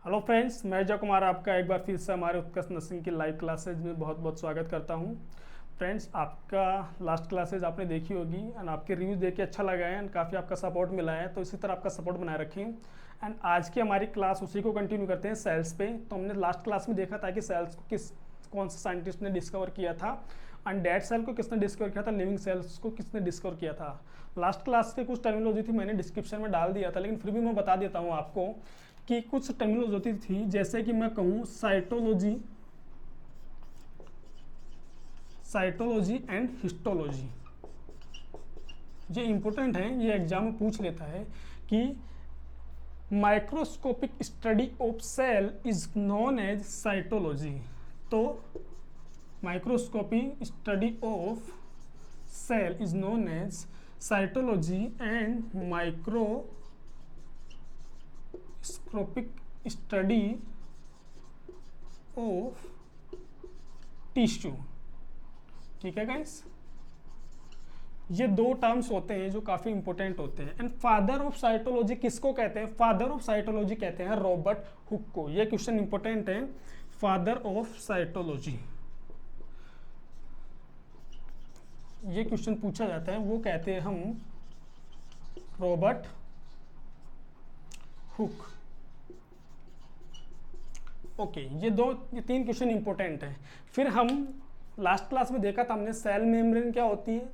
Hello friends, मैं जय कुमार आपका एक बार फिर से हमारे उत्कर्ष नर्सिंग की लाइव क्लासेज में बहुत बहुत स्वागत करता हूं। फ्रेंड्स, आपका लास्ट क्लासेज आपने देखी होगी एंड आपके रिव्यू देख के अच्छा लगा है एंड काफ़ी आपका सपोर्ट मिला है, तो इसी तरह आपका सपोर्ट बनाए रखें। एंड आज की हमारी क्लास उसी को कंटिन्यू करते हैं, सेल्स पे। तो हमने लास्ट क्लास में देखा था कि सेल्स को कौन से साइंटिस्ट ने डिस्कवर किया था एंड डेड सेल को किसने डिस्कवर किया था, लिविंग सेल्स को किसने डिस्कवर किया था। लास्ट क्लास के कुछ टर्मिनोलॉजी थी मैंने डिस्क्रिप्शन में डाल दिया था, लेकिन फिर भी मैं बता देता हूँ आपको कि कुछ टर्मिनोलॉजी थी, जैसे कि मैं कहूँ साइटोलॉजी, साइटोलॉजी एंड हिस्टोलॉजी। ये इंपॉर्टेंट है, ये एग्जाम में पूछ लेता है कि microscopic study of cell is known as cytology. तो microscopic study of cell is known as cytology and microscopic study of tissue. ठीक है गाइस, ये दो टर्म्स होते हैं जो काफी इंपॉर्टेंट होते हैं। एंड फादर ऑफ साइटोलॉजी किसको कहते हैं? फादर ऑफ साइटोलॉजी कहते हैं रॉबर्ट हुक को। ये क्वेश्चन इंपॉर्टेंट है, फादर ऑफ साइटोलॉजी। ये क्वेश्चन पूछा जाता है, वो कहते हैं हम रॉबर्ट हुक। ओके, ये तीन क्वेश्चन इंपॉर्टेंट है। फिर हम लास्ट क्लास में देखा था हमने सेल मेम्ब्रेन क्या होती है,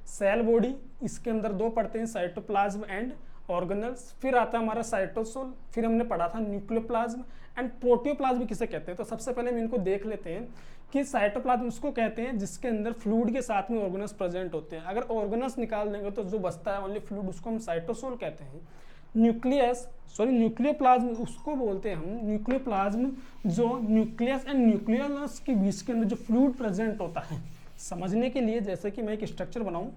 सेल बॉडी, इसके अंदर दो पढ़ते हैं, साइटोप्लाज्म एंड ऑर्गेनल्स। फिर आता है हमारा साइटोसोल, फिर हमने पढ़ा था न्यूक्लियोप्लाज्म एंड प्रोटियोप्लाज्म किसे कहते हैं। तो सबसे पहले हम इनको देख लेते हैं कि साइटोप्लाज्म उसको कहते हैं जिसके अंदर फ्लूइड के साथ में ऑर्गेनल्स प्रेजेंट होते हैं। अगर ऑर्गेनल्स निकाल देंगे तो जो बचता है ओनली फ्लूइड, उसको हम साइटोसोल कहते हैं। न्यूक्लियोप्लाज्म उसको बोलते हैं हम न्यूक्लियोप्लाज्म जो न्यूक्लियस एंड न्यूक्लियस के बीच के अंदर जो फ्लूइड प्रेजेंट होता है। समझने के लिए जैसे कि मैं एक स्ट्रक्चर बनाऊं,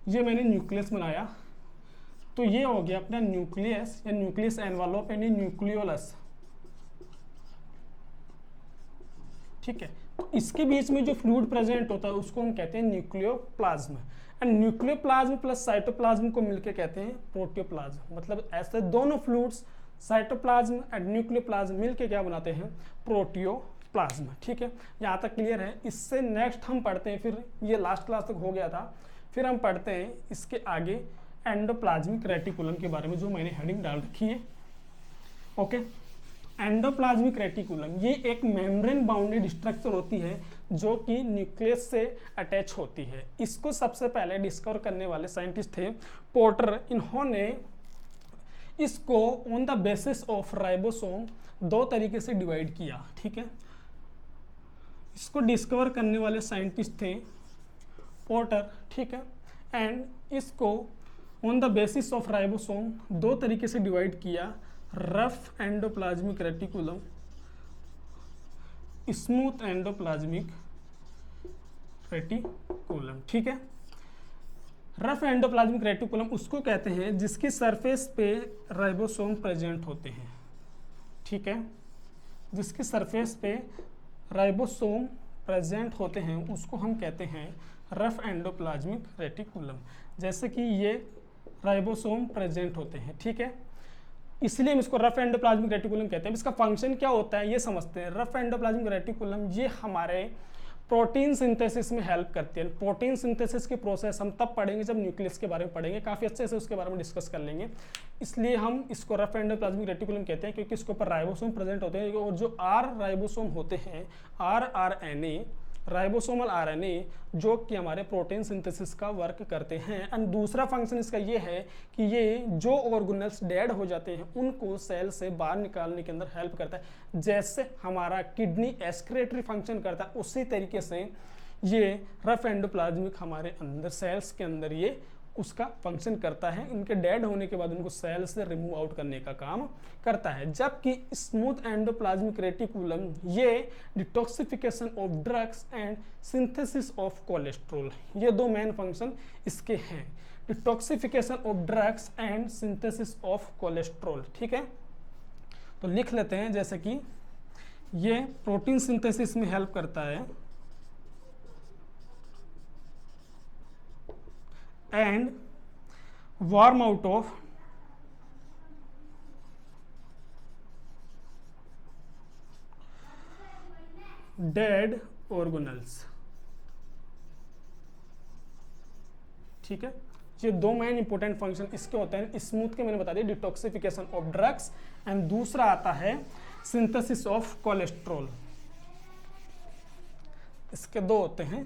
ये मैंने न्यूक्लियस बनाया, तो ये हो गया अपना न्यूक्लियस या न्यूक्लियस एनवेलप एंड न्यूक्लियोलस। ठीक है, तो इसके बीच में जो फ्लूइड प्रेजेंट होता है उसको हम कहते हैं nucleoplasm. And nucleoplasm plus cytoplasm को मिलकर कहते हैं प्रोटियोप्लाज्म। मतलब ऐसे दोनों फ्लूइड्स साइटोप्लाज्म एंड न्यूक्लियोप्लाज्म मिलके क्या बनाते हैं? प्रोटियोप्लाज्म। ठीक है, यहाँ तक क्लियर है। इससे नेक्स्ट हम पढ़ते हैं, फिर ये लास्ट क्लास तक हो गया था, फिर हम पढ़ते हैं इसके आगे एंडोप्लाज्मिक रेटिकुलम के बारे में, जो मैंने हेडिंग डाल रखी है। ओके, एंडोप्लाज्मिक रेटिकुलम ये एक मेम्ब्रेन बाउंडेड स्ट्रक्चर होती है जो कि न्यूक्लियस से अटैच होती है। इसको सबसे पहले डिस्कवर करने वाले साइंटिस्ट थे पोर्टर। इन्होंने इसको on the basis of ribosome दो तरीके से डिवाइड किया। ठीक है, इसको डिस्कवर करने वाले साइंटिस्ट थे पोर्टर। ठीक है, एंड इसको on the basis of ribosome दो तरीके से डिवाइड किया, rough endoplasmic reticulum, smooth endoplasmic reticulum. ठीक है, रफ एंडोप्लाज्मिक रेटिकुलम उसको कहते हैं जिसकी सरफेस पे राइबोसोम प्रेजेंट होते हैं। ठीक है, जिसकी सरफेस पे राइबोसोम प्रेजेंट होते हैं उसको हम कहते हैं रफ एंडोप्लाज्मिक रेटिकुलम। जैसे कि ये राइबोसोम प्रेजेंट होते हैं। ठीक है, इसलिए हम इसको रफ एंडोप्लाज्मिक रेटिकुलम कहते हैं। इसका फंक्शन क्या होता है ये समझते हैं। रफ एंडोप्लाज्मिक रेटिकुलम ये हमारे प्रोटीन सिंथेसिस में हेल्प करती है। प्रोटीन सिंथेसिस की प्रोसेस हम तब पढ़ेंगे जब न्यूक्लियस के बारे में पढ़ेंगे, काफ़ी अच्छे से उसके बारे में डिस्कस कर लेंगे। इसलिए हम इसको रफ एंडोप्लाज्मिक रेटिकुलम कहते हैं, क्योंकि इसके ऊपर राइबोसोम प्रेजेंट होते हैं और जो आर राइबोसोम होते हैं, आरएनए, राइबोसोमल आरएनए, जो कि हमारे प्रोटीन सिंथेसिस का वर्क करते हैं। एंड दूसरा फंक्शन इसका ये है कि ये जो ऑर्गेनल्स डेड हो जाते हैं उनको सेल से बाहर निकालने के अंदर हेल्प करता है। जैसे हमारा किडनी एक्सक्रीटरी फंक्शन करता है, उसी तरीके से ये रफ एंडोप्लाज्मिक हमारे अंदर सेल्स के अंदर ये उसका फंक्शन करता है। इनके डेड होने के बाद उनको सेल से रिमूव आउट करने का काम करता है। जबकि स्मूथ एंडोप्लाज्मिक रेटिकुलम ये detoxification of drugs and synthesis of cholesterol, ये दो मेन फंक्शन इसके हैं, detoxification of drugs and synthesis of cholesterol. ठीक है, तो लिख लेते हैं, जैसे कि ये प्रोटीन सिंथेसिस में हेल्प करता है and warm out of dead organelles. ठीक है, ये दो मेन इंपॉर्टेंट फंक्शन इसके होते हैं। स्मूथ के मैंने बता दिया, डिटॉक्सिफिकेशन ऑफ ड्रग्स, एंड दूसरा आता है सिंथेसिस ऑफ कोलेस्ट्रॉल। इसके दो होते हैं,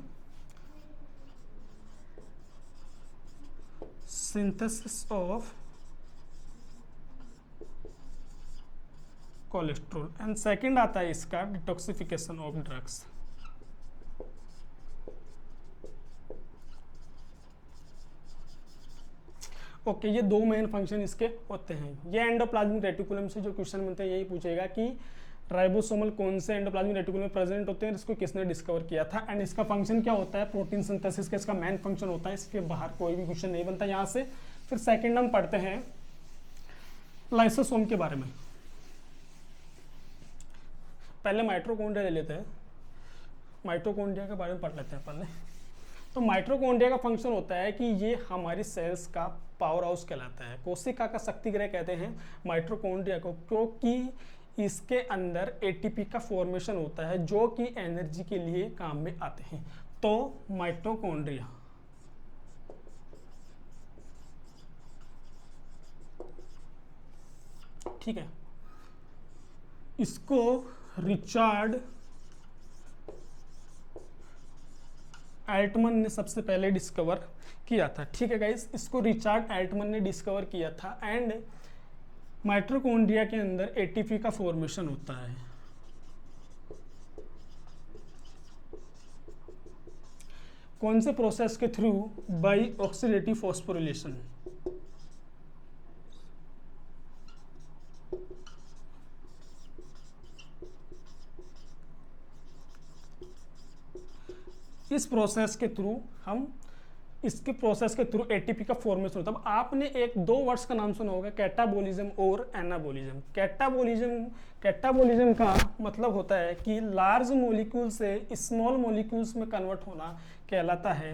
synthesis of cholesterol, and second आता है इसका डिटॉक्सिफिकेशन ऑफ ड्रग्स। ओके, ये दो मेन फंक्शन इसके होते हैं। ये एंडोप्लाज्मिक रेटिकुलम से जो क्वेश्चन बनते हैं यही पूछेगा कि राइबोसोमल कौन से एंडोप्लाज्मिक रेटिकुलम में प्रेजेंट होते हैं, इसको किसने डिस्कवर किया था, एंड इसका फंक्शन क्या होता है, प्रोटीन सिंथेसिस का इसका मेन फंक्शन होता है। इसके बाहर कोई भी क्वेश्चन नहीं बनता यहाँ से। फिर सेकेंड हम पढ़ते हैं लाइसोसोम के बारे में। पहले माइटोकॉन्ड्रिया ले लेते हैं, माइटोकॉन्ड्रिया के बारे में पढ़ लेते हैं पहले। तो माइटोकॉन्ड्रिया का फंक्शन होता है कि ये हमारी सेल्स का पावर हाउस कहलाता है। कोशिका का शक्तिगृह कहते हैं माइटोकॉन्ड्रिया को, क्योंकि इसके अंदर एटीपी का फॉर्मेशन होता है जो कि एनर्जी के लिए काम में आते हैं। तो माइटोकॉन्ड्रिया ठीक है, इसको रिचार्ड एल्टमन ने सबसे पहले डिस्कवर किया था। ठीक है गाइस, इसको रिचार्ड एल्टमन ने डिस्कवर किया था। एंड माइटोकॉन्ड्रिया के अंदर एटीपी का फॉर्मेशन होता है। कौन से प्रोसेस के थ्रू? By oxidative phosphorylation. इस प्रोसेस के थ्रू इसके प्रोसेस के थ्रू एटीपी का फॉर्मेशन होता है। अब आपने एक दो वर्ड्स का नाम सुना होगा, कैटाबोलिज्म और एनाबोलिज्म। कैटाबोलिज्म का मतलब होता है कि लार्ज मॉलिक्यूल से स्मॉल मॉलिक्यूल्स में कन्वर्ट होना कहलाता है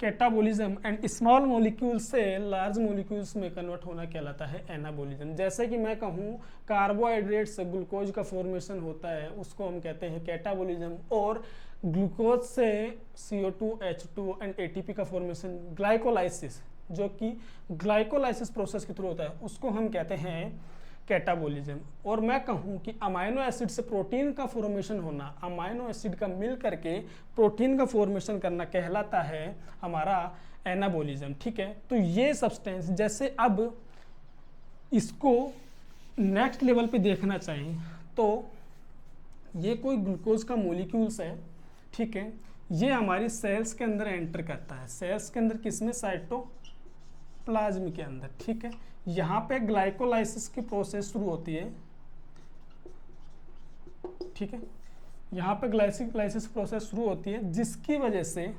कैटाबोलिज्म, एंड स्मॉल मॉलिक्यूल से लार्ज मॉलिक्यूल्स में कन्वर्ट होना कहलाता है एनाबोलिज्म। जैसे कि मैं कहूँ कार्बोहाइड्रेट से ग्लूकोज का फॉर्मेशन होता है, उसको हम कहते हैं कैटाबोलिज्म, और ग्लूकोज से CO2, H2 एंड ATP का फॉर्मेशन ग्लाइकोलाइसिस, जो कि ग्लाइकोलाइसिस प्रोसेस के थ्रू होता है, उसको हम कहते हैं कैटाबोलिज्म। और मैं कहूँ कि अमाइनो एसिड से प्रोटीन का फॉर्मेशन होना, अमाइनो एसिड का मिल करके प्रोटीन का फॉर्मेशन करना कहलाता है हमारा एनाबोलिज्म। ठीक है, तो ये सब्सटेंस, जैसे अब इसको नेक्स्ट लेवल पे देखना चाहिए तो ये कोई ग्लूकोज का मॉलिक्यूल्स है। ठीक है, ये हमारी सेल्स के अंदर एंटर करता है। सेल्स के अंदर किसमें? साइटोप्लाज्म के अंदर। ठीक है, यहाँ पे ग्लाइकोलाइसिस की प्रोसेस शुरू होती है। ठीक है, यहाँ पे ग्लाइकोलाइसिस प्रोसेस शुरू होती है, जिसकी वजह से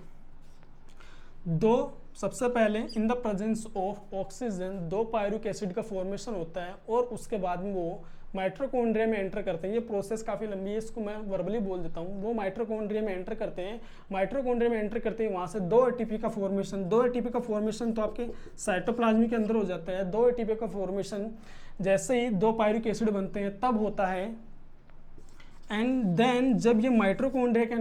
सबसे पहले in the presence of oxygen 2 pyruvic acid का फॉर्मेशन होता है, और उसके बाद में वो माइटोकॉन्ड्रिया में एंटर करते हैं। ये प्रोसेस काफ़ी लंबी है, इसको मैं वर्बली बोल देता हूँ। वो माइटोकॉन्ड्रिया में एंटर करते हैं, माइटोकॉन्ड्रिया में एंटर करते हैं, वहाँ से 2 ATP का फॉर्मेशन, 2 ATP का फॉर्मेशन तो आपके साइटोप्लाज्म के अंदर हो जाता है। 2 ATP का फॉर्मेशन जैसे ही 2 पायरुविक एसिड बनते हैं तब होता है, एंड देन जब ये माइटोकॉन्ड्रिया के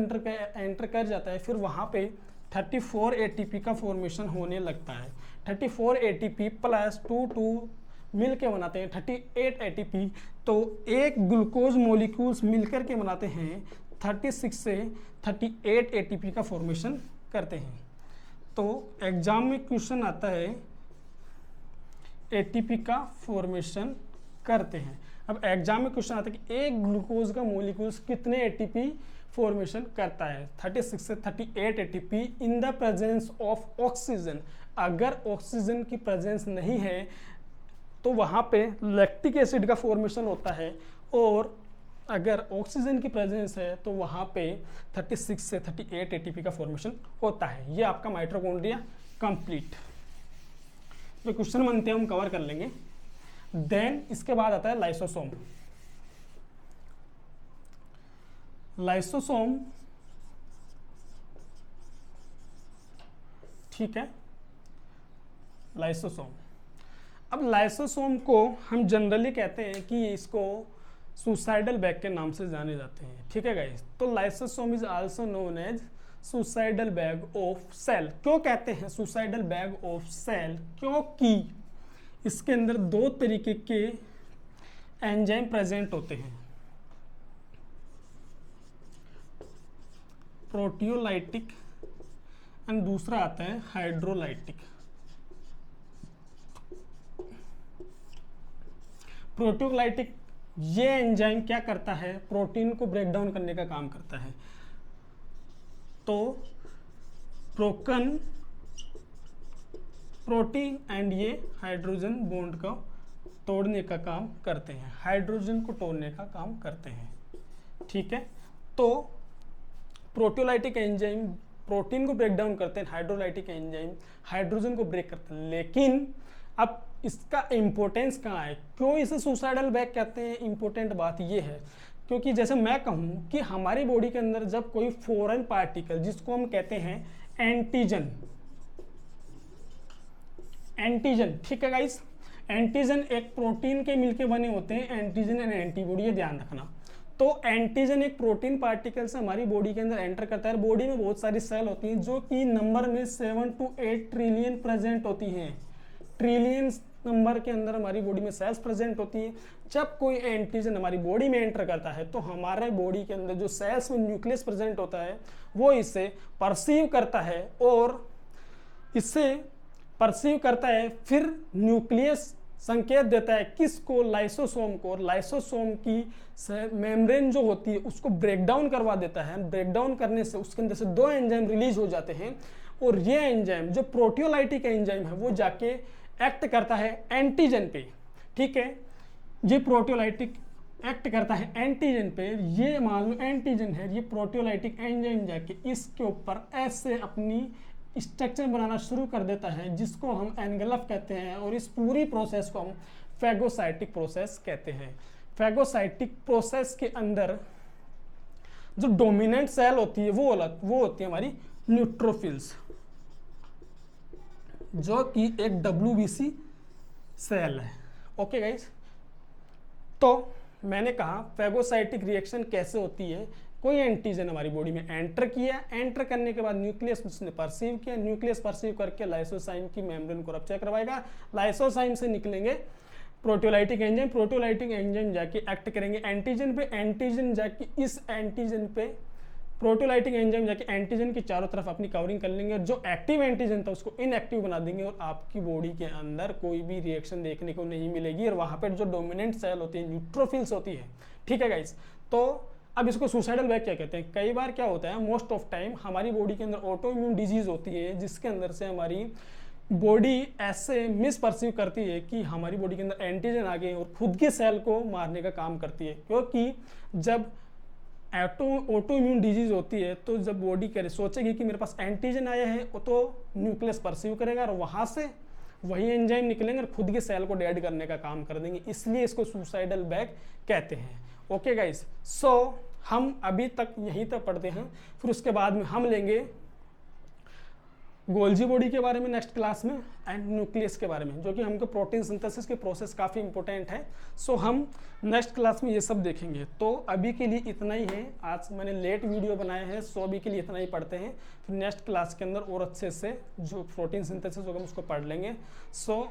एंटर कर जाता है, फिर वहाँ पे 34 ATP का फॉर्मेशन होने लगता है। 34 ATP प्लस 2 मिल के बनाते हैं 38 ATP। तो एक ग्लूकोज मॉलिक्यूल्स मिलकर के बनाते हैं 36 से 38 ATP का फॉर्मेशन करते हैं। तो एग्जाम में क्वेश्चन आता है ATP का फॉर्मेशन करते हैं। अब एग्जाम में क्वेश्चन आता है कि एक ग्लूकोज का मॉलिक्यूल्स कितने ATP फॉर्मेशन करता है? 36 से 38 ATP in the presence of oxygen. अगर ऑक्सीजन की प्रेजेंस नहीं है तो वहाँ पे लैक्टिक एसिड का फॉर्मेशन होता है, और अगर ऑक्सीजन की प्रेजेंस है तो वहाँ पे 36 से 38 ATP का फॉर्मेशन होता है। ये आपका माइटोकॉन्ड्रिया कंप्लीट। जो क्वेश्चन बनते हैं हम कवर कर लेंगे। देन इसके बाद आता है लाइसोसोम। लाइसोसोम, ठीक है, लाइसोसोम। अब लाइसोसोम को हम जनरली कहते हैं कि इसको सुसाइडल बैग के नाम से जाने जाते हैं। ठीक है गाइस, तो lysosome is also known as suicidal bag of cell. क्यों कहते हैं सुसाइडल बैग ऑफ सेल? क्योंकि इसके अंदर दो तरीके के एंजाइम प्रेजेंट होते हैं, प्रोटियोलाइटिक एंड दूसरा आता है हाइड्रोलाइटिक। प्रोटियोलाइटिक ये एंजाइम क्या करता है? प्रोटीन को ब्रेक डाउन करने का काम करता है। तो प्रोटीन एंड ये हाइड्रोजन बॉन्ड को तोड़ने का काम करते हैं, हाइड्रोजन को तोड़ने का काम करते हैं। ठीक है, तो प्रोटियोलाइटिक एंजाइम प्रोटीन को ब्रेक डाउन करते हैं, हाइड्रोलाइटिक एंजाइम हाइड्रोजन को ब्रेक करते हैं। लेकिन अब इसका इंपॉर्टेंस कहाँ है? क्यों इसे सुसाइडल बैग कहते हैं? इंपॉर्टेंट बात ये है क्योंकि जैसे मैं कहूँ कि हमारी बॉडी के अंदर जब कोई फॉरेन पार्टिकल, जिसको हम कहते हैं एंटीजन, ठीक है गाइस, एंटीजन एक प्रोटीन के मिलके बने होते हैं, एंटीजन एंड एंटीबॉडी, ये ध्यान रखना। तो एंटीजन एक प्रोटीन पार्टिकल से हमारी बॉडी के अंदर एंटर करता है। बॉडी में बहुत सारी सेल होती हैं जो कि नंबर में 7 to 8 ट्रिलियन प्रेजेंट होती हैं। ट्रिलियन नंबर के अंदर हमारी बॉडी में सेल्स प्रेजेंट होती है। जब कोई एंटीजन हमारी बॉडी में एंटर करता है तो हमारे बॉडी के अंदर जो सेल्स में न्यूक्लियस प्रेजेंट होता है वो इसे परसीव करता है, और इससे परसीव करता है, फिर न्यूक्लियस संकेत देता है किसको? लाइसोसोम को। और लाइसोसोम की मेम्ब्रेन जो होती है उसको ब्रेक डाउन करवा देता है। ब्रेक डाउन करने से उसके अंदर से दो एंजाइम रिलीज हो जाते हैं, और ये एंजाइम जो प्रोटियोलाइटिक एंजाइम है वो जाके एक्ट करता है एंटीजन पे। ठीक है, ये प्रोटियोलाइटिक एक्ट करता है एंटीजन पे। ये मान लो एंटीजन है, ये प्रोटियोलाइटिक एंजाइम जाके इसके ऊपर ऐसे अपनी स्ट्रक्चर बनाना शुरू कर देता है, जिसको हम एनगल्फ कहते हैं, और इस पूरी प्रोसेस को हम फैगोसाइटिक प्रोसेस कहते हैं। फैगोसाइटिक प्रोसेस के अंदर जो डोमिनेंट सेल होती है वो होती है हमारी न्यूट्रोफिल्स, जो कि एक WBC सेल है। ओके गाइस, तो मैंने कहा फैगोसाइटिक रिएक्शन कैसे होती है? कोई एंटीजन हमारी बॉडी में एंटर किया, एंटर करने के बाद न्यूक्लियस उसने परसीव किया, न्यूक्लियस परसीव करके लाइसोसाइम की मेम्ब्रेन को रप्चर करवाएगा। लाइसोसाइम से निकलेंगे प्रोटियोलाइटिक एंजाइम, प्रोटियोलाइटिक एंजाइम जाके एक्ट करेंगे एंटीजन पे, एंटीजन जाके इस एंटीजन पे प्रोटियोलाइटिक एंजाइम जाके एंटीजन की चारों तरफ अपनी कवरिंग कर लेंगे, और जो एक्टिव एंटीजन था उसको इनएक्टिव बना देंगे, और आपकी बॉडी के अंदर कोई भी रिएक्शन देखने को नहीं मिलेगी। और वहां पर जो डोमिनेंट सेल होती है न्यूट्रोफिल्स होती है। ठीक है गाइस, तो अब इसको सुसाइडल बैग क्या कहते हैं? कई बार क्या होता है, मोस्ट ऑफ टाइम हमारी बॉडी के अंदर ऑटो इम्यून डिजीज होती है, जिसके अंदर से हमारी बॉडी ऐसे मिस परसीव करती है कि हमारी बॉडी के अंदर एंटीजन आ गए और खुद के सेल को मारने का काम करती है। क्योंकि जब ऑटो इम्यून डिजीज होती है तो जब बॉडी करे सोचेगी कि मेरे पास एंटीजन आया है, तो न्यूक्लियस परसीव करेगा और वहाँ से वही एंजाइम निकलेंगे और खुद के सेल को डेड करने का काम कर देंगे, इसलिए इसको सुसाइडल बैग कहते हैं। ओके गाइस, सो हम अभी तक यहीं तक पढ़ते हैं, फिर उसके बाद में हम लेंगे गोल्जी बॉडी के बारे में नेक्स्ट क्लास में, एंड न्यूक्लियस के बारे में, जो कि हमको प्रोटीन सिंथेसिस की प्रोसेस काफ़ी इंपॉर्टेंट है। सो हम नेक्स्ट क्लास में ये सब देखेंगे। तो अभी के लिए इतना ही है, आज मैंने लेट वीडियो बनाया है, सो अभी के लिए इतना ही पढ़ते हैं, फिर नेक्स्ट क्लास के अंदर और अच्छे से जो प्रोटीन सिंथेसिस होगा उसको पढ़ लेंगे। सो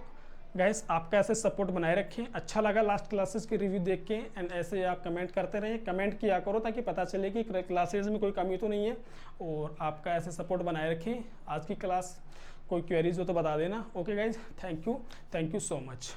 गाइस, आपका ऐसे सपोर्ट बनाए रखें। अच्छा लगा लास्ट क्लासेस की रिव्यू देख के, एंड ऐसे आप कमेंट करते रहिए, कमेंट किया करो ताकि पता चले कि क्लासेस में कोई कमी तो नहीं है, और आपका ऐसे सपोर्ट बनाए रखें। आज की क्लास कोई क्वेरीज हो तो बता देना। Okay guys, thank you so much.